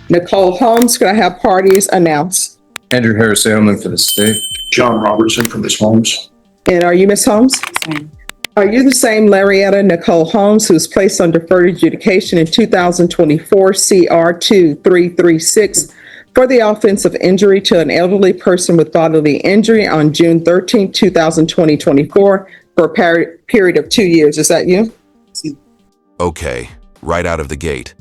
Nicole Holmes, could I have parties announced? Andrew Harris Edelman for the state. John Robertson from Ms. Holmes. And are you Ms. Holmes? Are you the same Larietta Nicole Holmes who was placed on deferred adjudication in 2024 CR 2336 for the offense of injury to an elderly person with bodily injury on June 13, 2024 for a period of 2 years? Is that you? Okay, right out of the gate.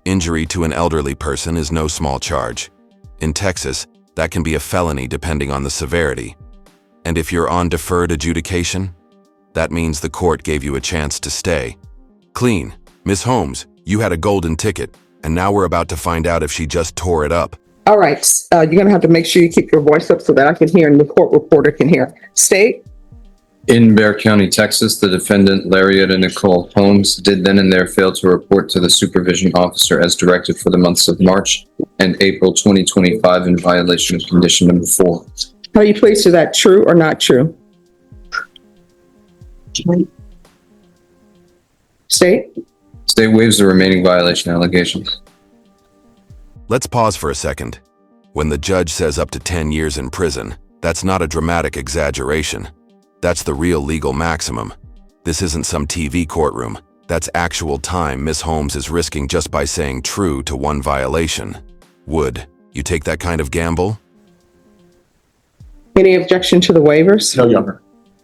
Injury to an elderly person is no small charge. In Texas, that can be a felony depending on the severity. And if you're on deferred adjudication, that means the court gave you a chance to stay. Clean. Ms. Holmes, you had a golden ticket, and now we're about to find out if she just tore it up. All right, you're going to have to make sure you keep your voice up so that I can hear and the court reporter can hear. State? In Bexar County, Texas, the defendant, Larietta Nicole Holmes, did then and there fail to report to the supervision officer as directed for the months of March and April 2025 in violation of condition number 4. Are you pleased with that? True or not true? State? State waives the remaining violation allegations. Let's pause for a second. When the judge says up to 10 years in prison, that's not a dramatic exaggeration. That's the real legal maximum. This isn't some TV courtroom. That's actual time Ms. Holmes is risking just by saying true to one violation. Would you take that kind of gamble? Any objection to the waivers? No, Your Honor.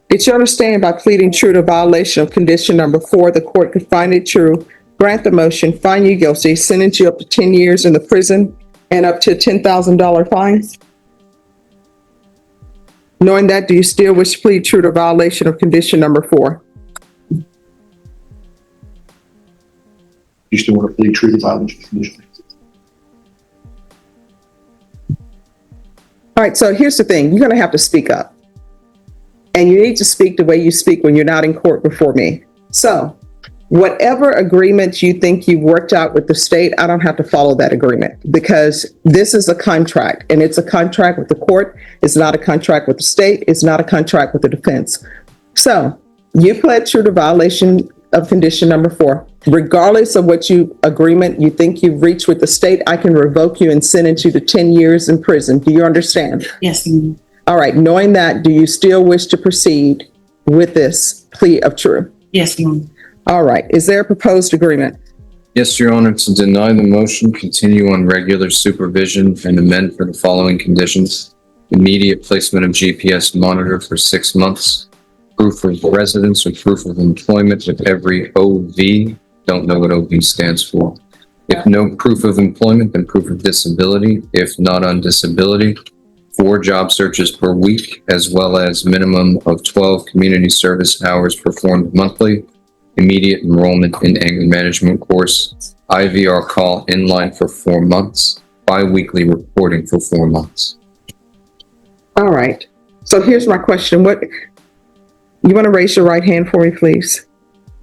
Did you understand by pleading true to violation of condition number 4, the court could find it true, grant the motion, find you guilty, sentence you up to 10 years in the prison and up to a $10,000 fine? Knowing that, do you still wish to plead true to violation of condition number 4? You still want to plead true to violation of condition? All right, so here's the thing. You're going to have to speak up. And you need to speak the way you speak when you're not in court before me. So whatever agreement you think you've worked out with the state, I don't have to follow that agreement because this is a contract and it's a contract with the court. It's not a contract with the state. It's not a contract with the defense. So you pled true to violation of condition number 4. Regardless of what agreement you think you've reached with the state, I can revoke you and sentence you to 10 years in prison. Do you understand? Yes, ma'am. All right. Knowing that, do you still wish to proceed with this plea of true? Yes, ma'am. All right. Is there a proposed agreement? Yes, Your Honor, to deny the motion, continue on regular supervision and amend for the following conditions. Immediate placement of GPS monitor for 6 months. Proof of residence or proof of employment with every OV. Don't know what OV stands for. If no proof of employment, then proof of disability. If not on disability, 4 job searches per week, as well as minimum of 12 community service hours performed monthly. Immediate enrollment in anger management course. IVR call inline for 4 months. Bi-weekly reporting for 4 months. All right. So here's my question. You want to raise your right hand for me, please?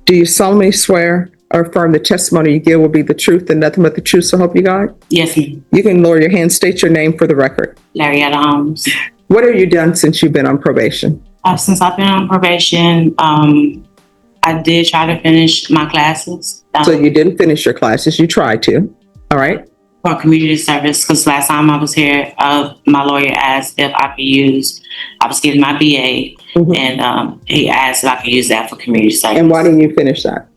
Do you solemnly swear or affirm the testimony you give will be the truth and nothing but the truth, so help you God? Yes, ma'am. You can lower your hand. State your name for the record. Larietta Holmes. What have you done since you've been on probation? Since I've been on probation, I did try to finish my classes. So you didn't finish your classes. You tried to. All right. For community service, because last time I was here, my lawyer asked if I could I was getting my BA, and he asked if I could use that for community service. And why didn't you finish that?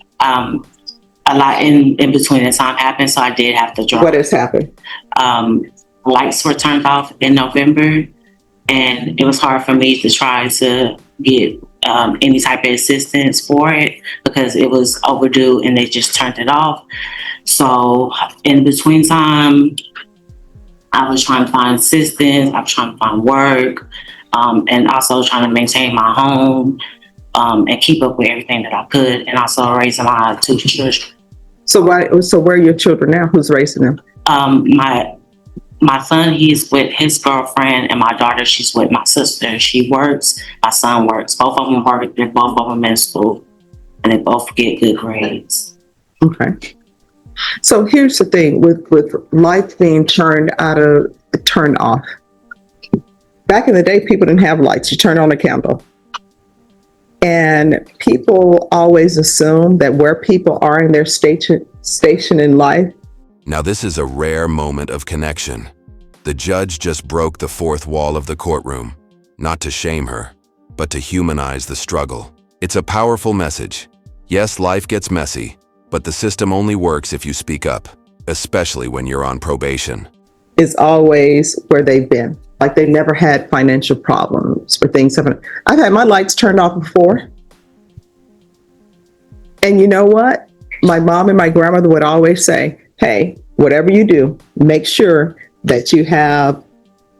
A lot in between the time happened, so I did have to drop. What has happened? Lights were turned off in November, and it was hard for me to try to get any type of assistance for it because it was overdue and they just turned it off. So in between time, I was trying to find assistance, I was trying to find work, and also trying to maintain my home and keep up with everything that I could, and also raising my 2 children. So where are your children now? Who's raising them? My son, he's with his girlfriend, and my daughter, she's with my sister. She works, my son works. Both of them work, they're both of them in school, and they both get good grades. Okay. So here's the thing with lights being turned off. Back in the day, people didn't have lights. You turn on a candle. And people always assume that where people are in their station in life, Now this is a rare moment of connection. The judge just broke the fourth wall of the courtroom, not to shame her, but to humanize the struggle. It's a powerful message. Yes, life gets messy, but the system only works if you speak up, especially when you're on probation. Is always where they've been. Like they've never had financial problems or things haven't. I've had my lights turned off before. And you know what? My mom and my grandmother would always say, hey, whatever you do, make sure that you have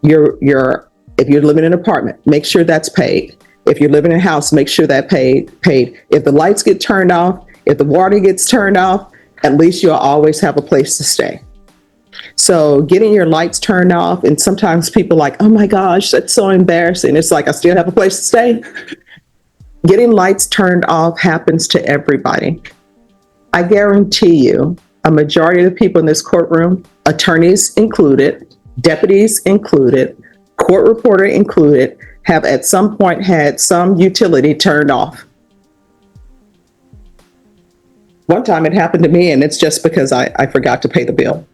your if you're living in an apartment, make sure that's paid. If you're living in a house, make sure that paid. If the lights get turned off, if the water gets turned off, at least you'll always have a place to stay. So getting your lights turned off, and sometimes people are like, oh my gosh, that's so embarrassing. It's like, I still have a place to stay. Getting lights turned off happens to everybody. I guarantee you, a majority of the people in this courtroom, attorneys included, deputies included, court reporter included, have at some point had some utility turned off. One time it happened to me, and it's just because I forgot to pay the bill.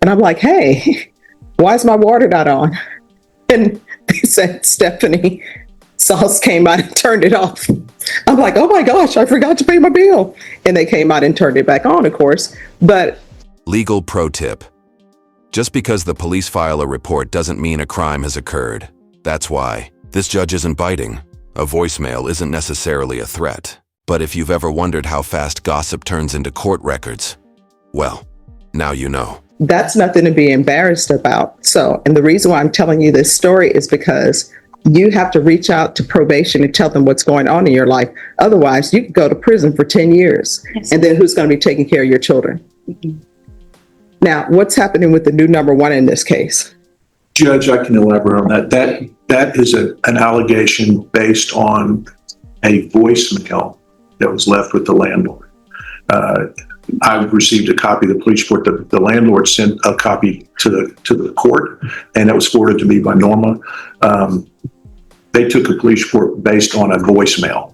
And I'm like, hey, why is my water not on? And they said, Stephanie, Sauce came out and turned it off. I'm like, oh my gosh, I forgot to pay my bill. And they came out and turned it back on, of course. But Legal pro tip. Just because the police file a report doesn't mean a crime has occurred. That's why this judge isn't biting. A voicemail isn't necessarily a threat. But if you've ever wondered how fast gossip turns into court records, well, now you know. that's nothing to be embarrassed about. So, and the reason why I'm telling you this story is because you have to reach out to probation and tell them what's going on in your life. Otherwise, you could go to prison for 10 years. Yes. And then who's going to be taking care of your children? Mm-hmm. Now, what's happening with the new number one in this case? Judge, I can elaborate on that. That is an allegation based on a voicemail that was left with the landlord. I received a copy of the police report. The landlord sent a copy to the court, and that was forwarded to me by Norma. They took a police report based on a voicemail.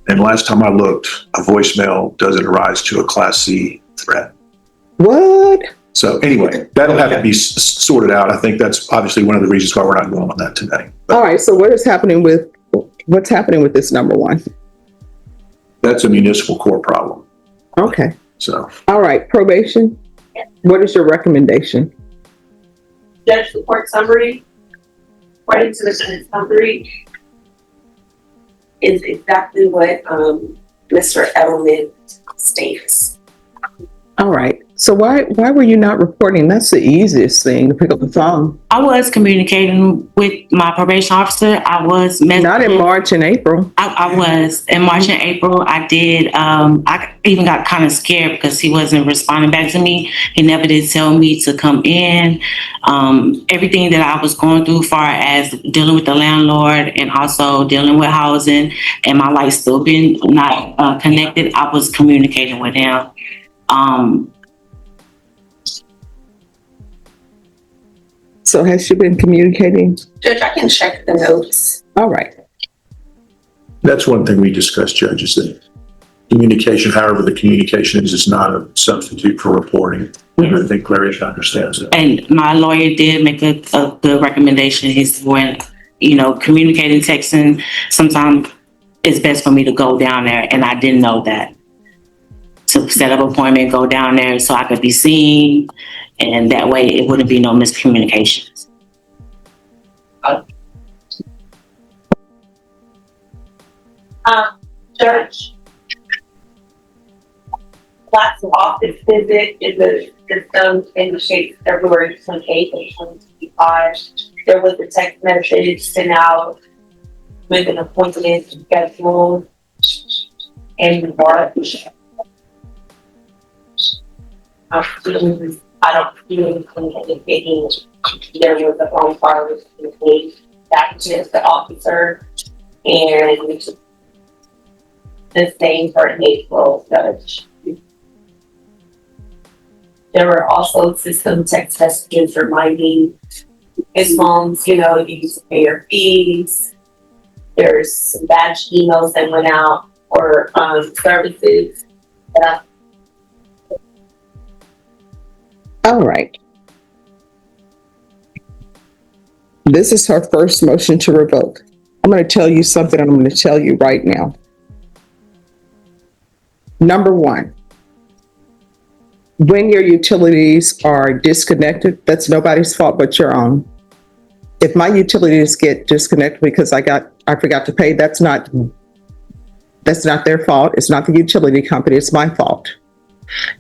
And last time I looked, a voicemail doesn't rise to a Class C threat. What? So anyway, that'll have to be sorted out. I think that's obviously one of the reasons why we're not going on that today. All right. So what's happening with this number one? That's a municipal court problem. Okay. So. All right. Probation. What is your recommendation? Judge, the court summary, according to the sentence summary, is exactly what Mr. Edelman states. All right. So why were you not reporting? That's the easiest thing, to pick up the phone. I was communicating with my probation officer. I was not in March and April. I was in March and April. I did. I even got kind of scared because he wasn't responding back to me. He never did tell me to come in. Everything that I was going through, far as dealing with the landlord and also dealing with housing, and my life still been not connected. I was communicating with him. So has she been communicating? Judge, I can check the notes. All right. That's one thing we discussed, Judge, is that communication, however the communication is not a substitute for reporting. And I think Clarice understands that. And my lawyer did make a good recommendation. He's when, communicating, texting, sometimes it's best for me to go down there. And I didn't know that. To set up an appointment, go down there so I could be seen. And that way it wouldn't be no miscommunications. Judge, last office visit in the system indicates February 28th of 2025. There was a text message sent out with an appointment scheduled in March. I don't feel indicating there was a phone call between that to the officer and the same for April Judge. There were also system text messages reminding his moms, you need to pay your fees. There's some batch emails that went out for services. All right. This is her first motion to revoke. I'm going to tell you something I'm going to tell you right now. Number one, when your utilities are disconnected, that's nobody's fault but your own. If my utilities get disconnected because I forgot to pay, that's not their fault. It's not the utility company, it's my fault.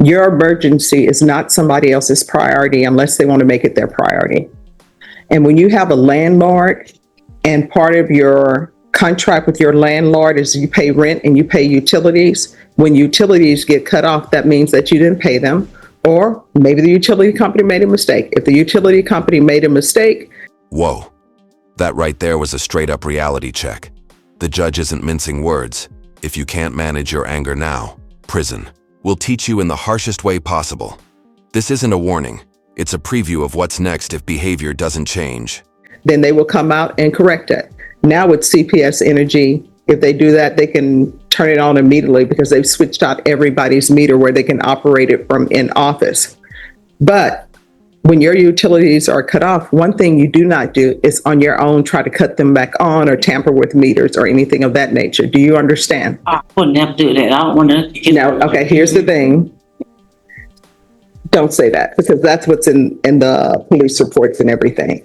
Your emergency is not somebody else's priority unless they want to make it their priority. And when you have a landlord and part of your contract with your landlord is you pay rent and you pay utilities, when utilities get cut off, that means that you didn't pay them, or maybe the utility company made a mistake. If the utility company made a mistake. Whoa. That right there was a straight-up reality check. The judge isn't mincing words. If you can't manage your anger now, prison will teach you in the harshest way possible. This isn't a warning. It's a preview of what's next if behavior doesn't change. Then they will come out and correct it. Now with CPS Energy, if they do that, they can turn it on immediately because they've switched out everybody's meter where they can operate it from in office. But when your utilities are cut off, one thing you do not do is on your own try to cut them back on or tamper with meters or anything of that nature. Do you understand? I would never do that. I don't want to. No. Okay, here's the thing. Don't say that because that's what's in the police reports and everything.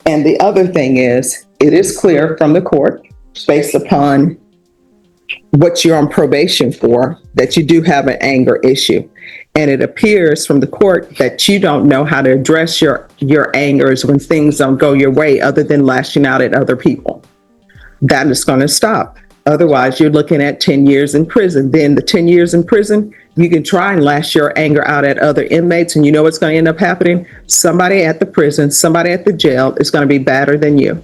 And the other thing is, it is clear from the court, based upon what you're on probation for, that you do have an anger issue. And it appears from the court that you don't know how to address your angers when things don't go your way other than lashing out at other people. That is going to stop. Otherwise, you're looking at 10 years in prison. Then the 10 years in prison, you can try and lash your anger out at other inmates. And you know what's going to end up happening? Somebody at the prison, somebody at the jail is going to be badder than you.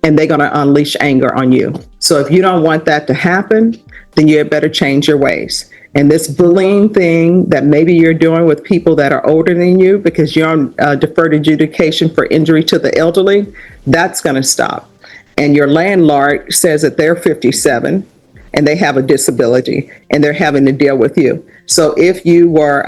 And they're going to unleash anger on you. So if you don't want that to happen, then you had better change your ways. And this bullying thing that maybe you're doing with people that are older than you because you're on deferred adjudication for injury to the elderly, that's going to stop. And your landlord says that they're 57 and they have a disability and they're having to deal with you. So if you were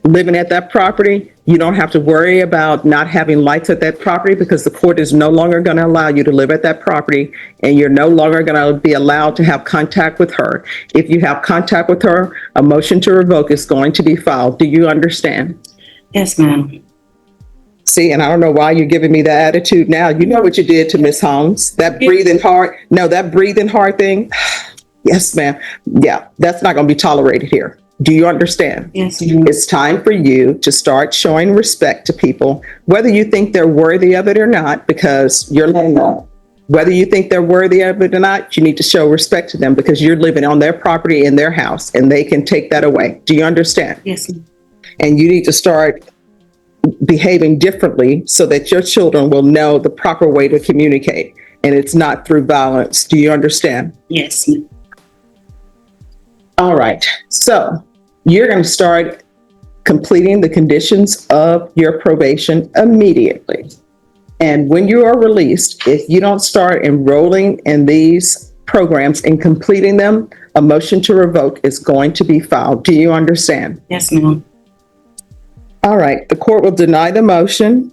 living at that property, you don't have to worry about not having lights at that property because the court is no longer going to allow you to live at that property and you're no longer going to be allowed to have contact with her. If you have contact with her, a motion to revoke is going to be filed. Do you understand? Yes, ma'am. See, and I don't know why you're giving me that attitude now. You know what you did to Miss Holmes. That breathing hard. No, that breathing hard thing. Yes, ma'am. Yeah, that's not going to be tolerated here. Do you understand? Yes. It's time for you to start showing respect to people, whether you think they're worthy of it or not, because you're landlord. Whether you think they're worthy of it or not, you need to show respect to them because you're living on their property in their house and they can take that away. Do you understand? Yes, ma'am. And you need to start behaving differently so that your children will know the proper way to communicate and it's not through violence. Do you understand? Yes, ma'am. All right. So you're going to start completing the conditions of your probation immediately. And when you are released, if you don't start enrolling in these programs and completing them, a motion to revoke is going to be filed. Do you understand? Yes, ma'am. All right. The court will deny the motion.